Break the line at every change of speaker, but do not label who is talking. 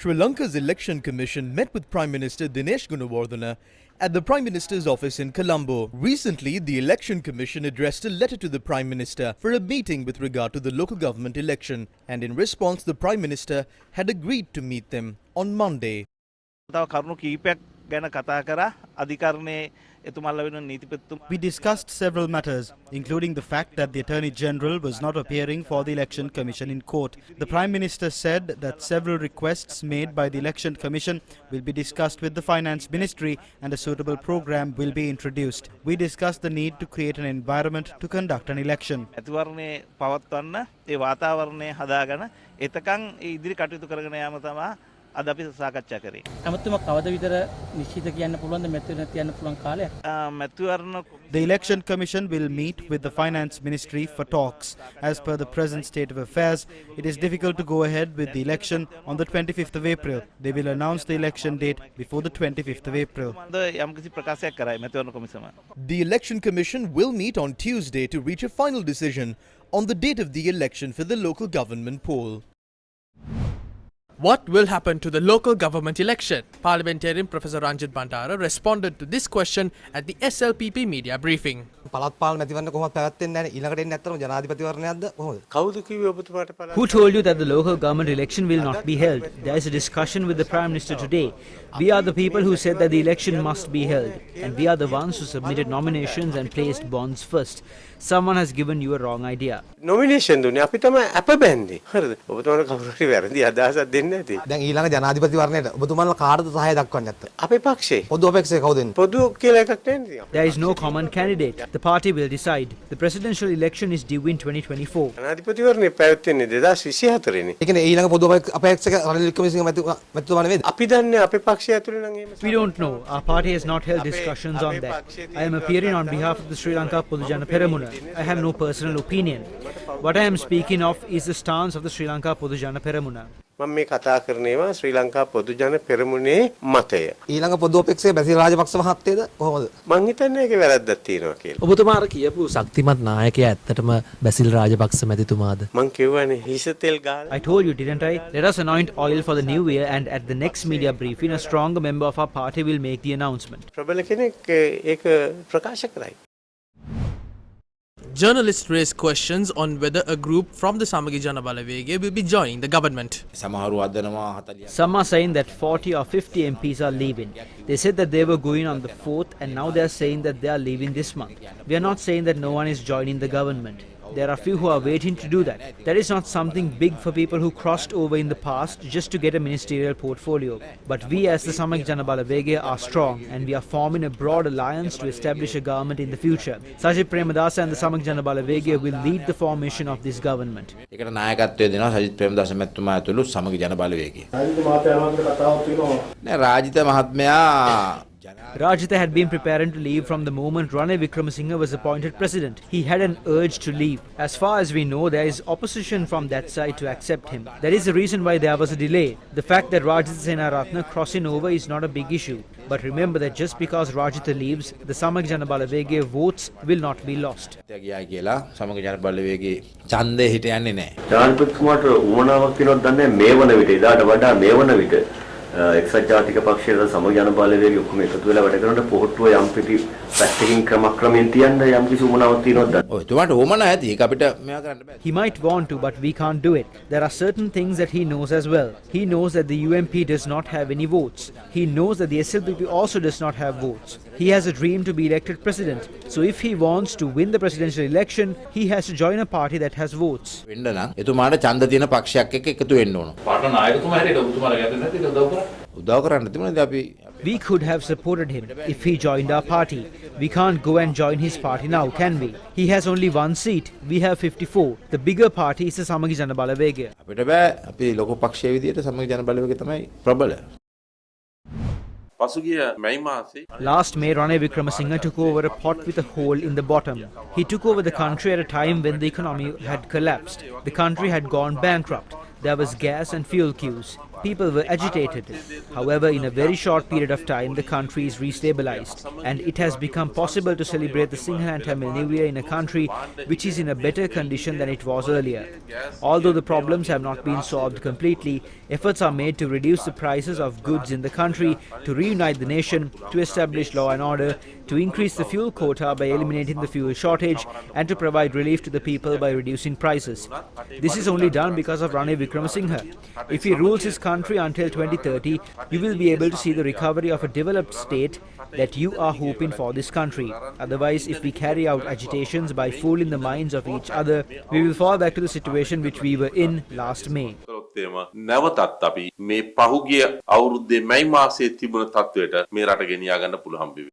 Sri Lanka's Election Commission met with Prime Minister Dinesh Gunawardena at the Prime Minister's office in Colombo. Recently, the Election Commission addressed a letter to the Prime Minister for a meeting with regard to the local government election, and in response, the Prime Minister had agreed to meet them on Monday.
We discussed several matters, including the fact that the Attorney General was not appearing for the Election Commission in court. The Prime Minister said that several requests made by the Election Commission will be discussed with the Finance Ministry and a suitable program will be introduced. We discussed the need to create an environment to conduct an election.
The
Election Commission will meet with the Finance Ministry for talks. As per the present state of affairs, it is difficult to go ahead with the election on the 25th of April. They will announce the election date before the 25th of April.
The Election Commission will meet on Tuesday to reach a final decision on the date of the election for the local government poll.
What will happen to the local government election? Parliamentarian Professor Ranjit Bandara responded to this question at the SLPP media briefing.
Who told you that the local government election will not be held? There is a discussion with the Prime Minister today. We are the people who said that the election must be held, and we are the ones who submitted nominations and placed bonds first. Someone has given you a wrong idea.
Nomination දුන්නේ අපි තමයි අප බැන්නේ. හරිද? ඔබතුමාලා කවුරු හරි වැරදි අදහසක් දෙන්නේ නැති.
දැන් ඊළඟ ජනාධිපති වරණයට ඔබතුමාලා කාටද සහාය දක්වන්නේ නැත්තේ?
අපේ පක්ෂේ.
පොදු අපේක්ෂක කවුද ඉන්නේ?
පොදු කියලා එකක් නැහැ.
There is no common candidate. The party will decide. The presidential election is due in 2024.
ජනාධිපති වරණේ පැවැත්වෙන්නේ 2024 නේ.
ඒ කියන්නේ ඊළඟ පොදු අපේක්ෂක රනිල් වික්‍රමසිංහ මැතිතුමා නෙවෙයිද?
අපි දන්නේ අපේ පක්ෂය ඇතුලේ නම් එහෙම.
We don't know. Our party has not held discussions on that. I am appearing on behalf of the Sri Lanka Podujana Peramuna. I have no personal opinion. What I am speaking of is the stance of the Sri Lanka Podujana Peramuna.
මම මේ කතා කරන්නේවා ශ්‍රී ලංකා පොදු ජන පෙරමුණේ මතය.
ඊළඟ පොදු අපේක්ෂක බැසිල් රාජපක්ෂ මහත්තයද කොහොමද?
මං හිතන්නේ ඒකේ වැරද්දක් තියෙනවා කියලා.
ඔබතුමා අර කියපු ශක්තිමත් නායකයා ඇත්තටම බැසිල් රාජපක්ෂ මැතිතුමාද?
මං කියවනේ හිස තෙල් ගාලා.
I told you, didn't I? Let us anoint oil for the new year, and at the next media briefing, a stronger member of our party will make the announcement.
ප්‍රබල කෙනෙක් ඒක ප්‍රකාශ කරයි.
Journalists raised questions on whether a group from the Samagi Jana Balawege will be joining the government.
Some are saying that 40 or 50 MPs are leaving. They said that they were going on the 4th, and now they are saying that they are leaving this month. We are not saying that no one is joining the government. There are few who are waiting to do that. That is not something big for people who crossed over in the past just to get a ministerial portfolio. But we as the Samagi Jana Balawege are strong, and we are forming a broad alliance to establish a government in the future. Sajid Premadasa and the Samagi Jana Balawege will lead the formation of this government.
ඒකට නායකත්වය දෙනවා සජිත් ප්‍රේමදාස මැතිතුමා ඇතුළු සමගි ජන බලවේගය. රාජිත මහත්මයා
Rajitha had been preparing to leave from the moment Ranil Wickremesinghe was appointed president. He had an urge to leave. As far as we know, there is opposition from that side to accept him. That is the reason why there was a delay. The fact that Rajitha Senaratne crossing over is not a big issue. But remember that just because Rajitha leaves, the Samagi Jana Balawege votes will not be lost.
කියලා සමගි ජන බලවේගයේ ඡන්දේ හිට යන්නේ නැහැ.
ජනාධිපතිතුමාට උවමනාවක් තියෙනවද දන්නේ මේ වන විට ඉදාට වඩා මේ වන විට එක්සත් ජාතික පක්ෂයේ සමගි ජන බලවේගය ඔක්කොම එකතු වෙලා වැඩ කරනකොට පොහොට්ටුව යම් පිටි පැත්තකින් ක්‍රමක්‍රමයෙන් තියන්න යම් කිසි උවමනාවක් තියෙනවද දන්නේ.
ඔය තුමාට උවමනා ඇති ඒක අපිට මෙයා කරන්න බෑ.
He might want to, but we can't do it. There are certain things that he knows as well. He knows that the UMP does not have any votes. He knows that the SLPP also does not have votes. He has a dream to be elected president. So if he wants to win the presidential election, he has to join a party that has votes.
වෙන්න නම් එතුමාට ඡන්ද තියෙන පක්ෂයක් එක්ක එකතු වෙන්න ඕන.
පාට නායකතුමා හැටියට ඔබතුමාලා ගැටේ නැතිද උදව් කරා?
උදව් කරන්න තිබුණාද අපි
We could have supported him if he joined our party. We can't go and join his party now, can we? He has only one seat. We have 54. The bigger party is the Samagi Jana Balawege.
අපිට බෑ අපි ලොකු පක්ෂයේ විදියට සමගි ජන බලවේගය තමයි ප්‍රබල.
Last May, Ranil Wickremesinghe took over a pot with a hole in the bottom. He took over the country at a time when the economy had collapsed. The country had gone bankrupt. There was gas and fuel queues. People were agitated. However, in a very short period of time, the country is restabilized, and it has become possible to celebrate the Sinhala and Tamil New Year in a country which is in a better condition than it was earlier. Although the problems have not been solved completely, efforts are made to reduce the prices of goods in the country, to reunite the nation, to establish law and order, to increase the fuel quota by eliminating the fuel shortage, and to provide relief to the people by reducing prices. This is only done because of Ranil Wickremesinghe. If he rules his country until 2030, you will be able to see the recovery of a developed state that you are hoping for this country. Otherwise, if we carry out agitations by fooling the minds of each other, we will fall back to the situation which we were in last May.
නැවතත් අපි මේ පහුගිය අවුරුද්දේ මැයි මාසයේ තිබුණ තත්වයට මේ රට ගෙනියා ගන්න පුළුවන් වෙවි.